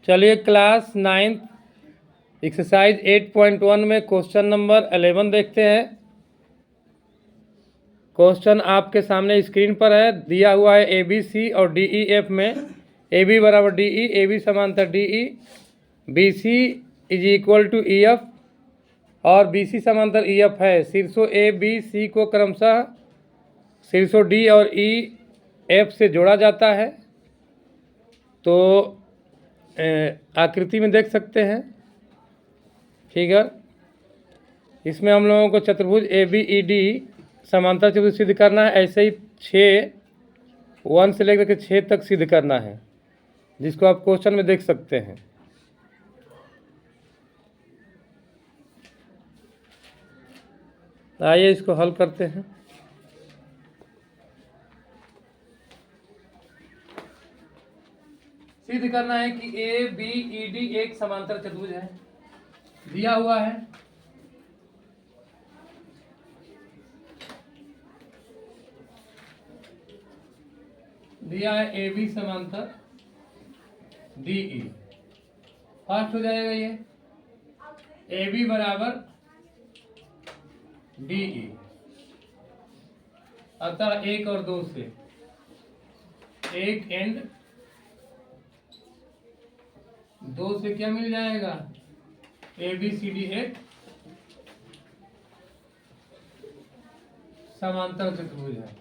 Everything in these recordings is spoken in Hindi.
चलिए क्लास 9 एक्सरसाइज 8.1 में क्वेश्चन नंबर 11 देखते हैं। क्वेश्चन आपके सामने स्क्रीन पर है, दिया हुआ है ए बी सी और डी ई एफ में ए बी बराबर डी ई, ए बी समांतर D E, B C is equal to E F और बी सी समांतर ई एफ है। शीर्षों ए बी सी को क्रमशः शीर्षों डी और ई एफ से जोड़ा जाता है। तो आकृति में देख सकते हैं फिगर, इसमें हम लोगों को चतुर्भुज ए बी ई डी समांतर चतुर्भुज सिद्ध करना है। ऐसे ही 1 से लेकर के 6 तक सिद्ध करना है, जिसको आप क्वेश्चन में देख सकते हैं। आइए इसको हल करते हैं। सिद्ध करना है कि ए बी ई डी एक समांतर चतुर्भुज है। दिया हुआ है ए बी समांतर डी ई। फर्स्ट हो जाएगा ये ए बी बराबर डी ई, अतः 1 और 2 से एक एंड 2 से क्या मिल जाएगा, ए बी सी डी एक समांतर चतुर्भुज है।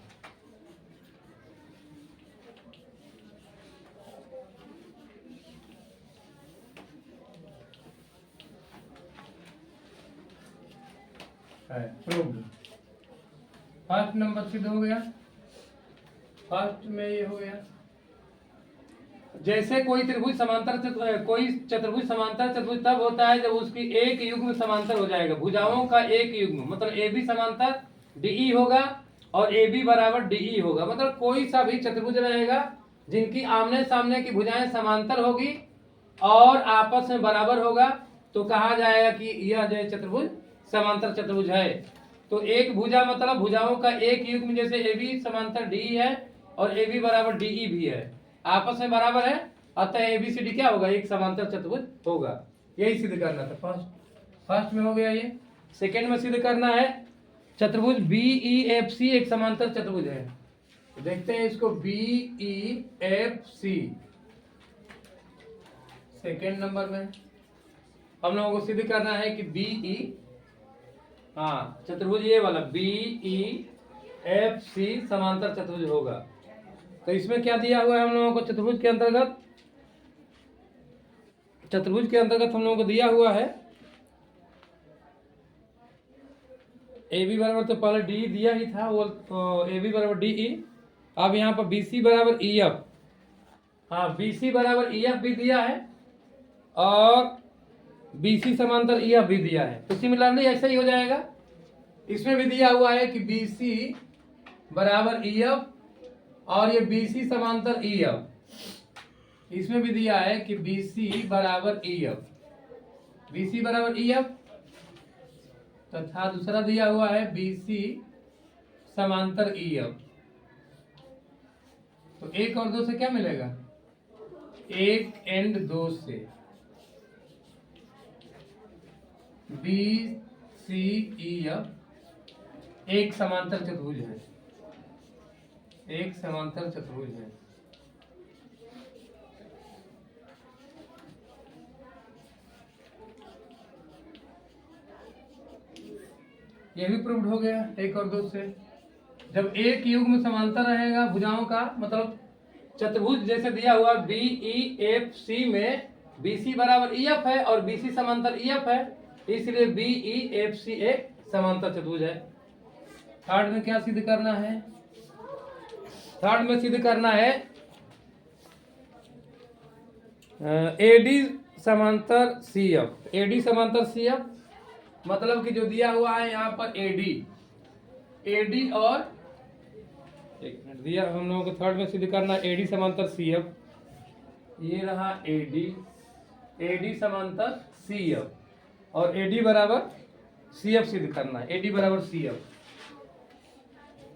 प्रूव्ड। फर्स्ट नंबर सिद्ध हो गया। फर्स्ट में ये हो गया, जैसे कोई चतुर्भुज समांतर चतुर्भुज तब होता है जब उसकी एक युग्म समांतर हो जाएगा। भुजाओं का एक युग्म मतलब ए बी समांतर डीई होगा और ए बी बराबर डीई होगा। मतलब कोई सा भी चतुर्भुज रहेगा जिनकी आमने सामने की भुजाएं समांतर होगी और आपस में बराबर होगा, तो कहा जाएगा कि यह जो चतुर्भुज समांतर चतुर्भुज है। तो एक भुजा मतलब भुजाओं का एक युग्म, जैसे ए बी समांतर डीई है और ए बी बराबर डीई भी है, आपस में बराबर है, अतः ए बी सी डी क्या होगा, एक समांतर चतुर्भुज होगा। यही सिद्ध करना था। फर्स्ट में हो गया ये। सेकंड में सिद्ध करना है चतुर्भुज बी ई एफ सी एक समांतर चतुर्भुज है। देखते हैं इसको, B E F C second number में हम लोगों को सिद्ध करना है कि बी ई, हाँ चतुर्भुज ये वाला बी ई एफ सी समांतर चतुर्भुज होगा। तो इसमें क्या दिया हुआ है हम लोगों को, चतुर्भुज के अंतर्गत हम लोगों को दिया हुआ है ए बी बराबर, तो पहले डी दिया ही था वो, तो ए बी बराबर डी ई। अब यहाँ पर बी सी बराबर ई एफ, हाँ बी सी बराबर ई एफ भी दिया है और बी सी समांतर ई एफ भी दिया है। तो सिमिलरली ऐसा ही हो जाएगा। इसमें भी दिया हुआ है कि बी सी बराबर ई एफ और ये बी सी समांतर ई एफ। इसमें भी दिया है कि बी सी बराबर ई एफ, बी सी बराबर ई एफ तथा दूसरा दिया हुआ है बी सी समांतर ई एफ। तो 1 और 2 से क्या मिलेगा, 1 एंड 2 से बी सी ई एफ एक समांतर चतुर्भुज है, एक समांतर चतुर्भुज है। यह भी प्रूव्ड हो गया 1 और 2 से। जब एक युग्म समांतर रहेगा भुजाओं का, मतलब चतुर्भुज जैसे दिया हुआ बी ई एफ सी में बी सी बराबर ई एफ है और बी सी समांतर ई एफ है, इसलिए बी ई एफ सी एक समांतर चतुर्भुज है। थर्ड में क्या सिद्ध करना है, थर्ड में सिद्ध करना है ए डी समांतर सी एफ। ए डी समांतर सी एफ मतलब कि जो दिया हुआ है यहाँ पर ए डी और एक मिनट दिया हम लोगों को, थर्ड में सिद्ध करना है ए डी समांतर सी एफ। ये रहा ए डी समांतर सी एफ और ए डी बराबर सी एफ सिद्ध करना है। ए डी बराबर सी एफ,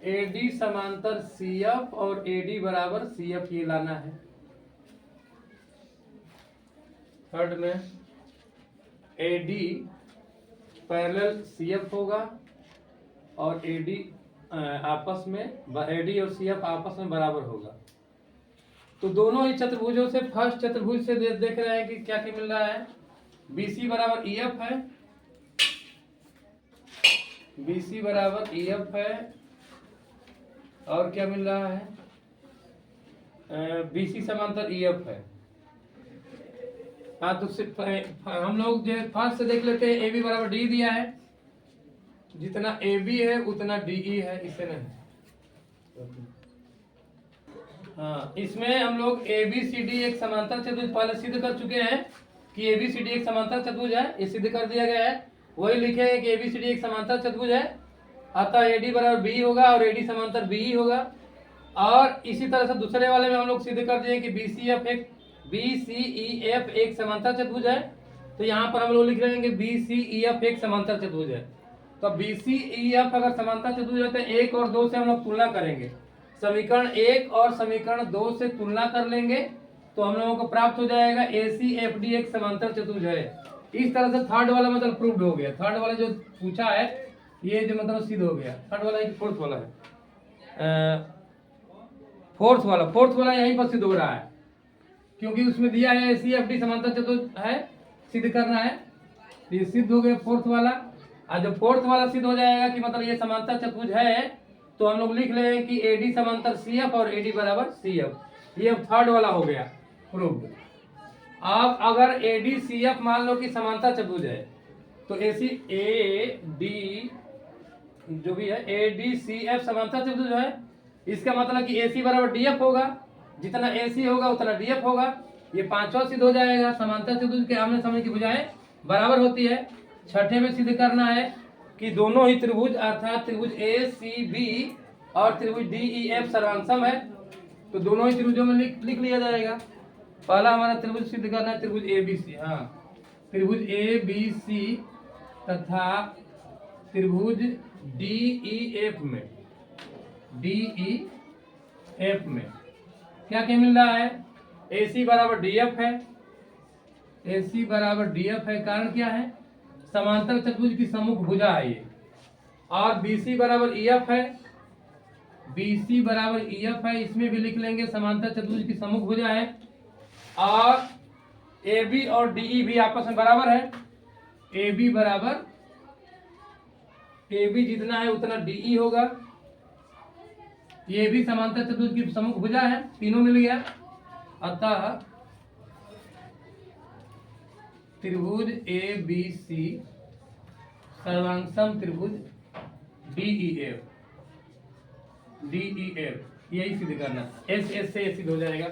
ए डी समांतर सी एफ और ए डी बराबर सी एफ ये लाना है। थर्ड में AD पैरेलल CF होगा और AD आपस में AD और CF आपस में बराबर होगा। तो दोनों ही चतुर्भुजों से फर्स्ट चतुर्भुज से देख रहे हैं कि क्या क्या मिल रहा है। BC बराबर EF है, BC बराबर EF है और क्या मिल रहा है, BC समांतर EF है। हाँ, तो सिर्फ हम लोग जो फर्स्ट से देख लेते हैं। AB बराबर D दिया है, जितना AB है उतना DE है, इसे नहीं। हाँ, इसमें हम लोग ABCD एक समांतर चतुर्भुज पहले सिद्ध कर चुके हैं कि ABCD एक समांतर चतुर्भुज है, ये सिद्ध कर दिया गया है। वही लिखे हैं कि ABCD एक समांतर चतुर्भुज है, अतः AD बराबर B होगा और AD समांतर BE होगा। और इसी तरह से दूसरे वाले में हम लोग सिद्ध कर दिए कि BCEF एक समांतर चतुर्भुज है। तो यहाँ पर हम लोग लिख रहे हैं कि BCEF एक समांतर चतुर्भुज है। तो BCEF अगर समांतर चतुर्भुज है तो 1 और 2 से हम लोग तुलना करेंगे। समीकरण 1 और समीकरण 2 से तुलना कर लेंगे तो हम लोगों को प्राप्त हो जाएगा ACFD एक समांतर चतुर्भुज है। इस तरह से थर्ड वाला मतलब प्रूव्ड हो गया। थर्ड वाला जो पूछा है ये जो मतलब सिद्ध हो गया। थर्ड वाला एक फोर्थ वाला है, फोर्थ वाला यहीं पर सिद्ध हो रहा है, क्योंकि उसमें दिया है ACFD समांतर चतुर्भुज है, सिद्ध करना है। ये सिद्ध हो गया फोर्थ वाला। और जब फोर्थ वाला सिद्ध हो जाएगा कि मतलब ये समांतर चतुर्भुज है, तो हम लोग लिख लें कि AD समांतर CF और AD बराबर CF। ये थर्ड वाला हो गया प्रूव्ड। अब अगर AD CF मान लो कि समांतर चतुर्भुज है तो AD जो भी है AD CF समांतर चतुर्भुज है, इसका मतलब कि AC बराबर DF होगा, जितना AC होगा उतना DF होगा। ये पांचवा सिद्ध हो जाएगा। समांतर चतुर्भुज के आमने सामने की भुजाएं बराबर होती है। छठे में सिद्ध करना है कि दोनों ही त्रिभुज अर्थात त्रिभुज ACB और त्रिभुज DEF सर्वांगसम है। तो दोनों ही त्रिभुजों में लिख लिया जाएगा। पहला हमारा त्रिभुज सिद्ध करना है त्रिभुज ABC। हाँ, त्रिभुज ABC तथा त्रिभुज DEF में क्या क्या मिल रहा है। AC बराबर DF है, AC बराबर DF है। कारण क्या है, समांतर चतुर्भुज की सम्मुख भुजा है ये। और BC बराबर EF है, BC बराबर EF है, इसमें भी लिख लेंगे समांतर चतुर्भुज की सम्मुख भुजा है। और AB और DE भी आपस में बराबर है। AB बराबर AB जितना है उतना DE होगा। ये भी समांतर चतुर्भुज की सम्मुख भुजा है, तीनों मिल गया। अतः त्रिभुज ABC सर्वांगसम त्रिभुज DEF यही सिद्ध करना। S से सिद्ध हो जाएगा।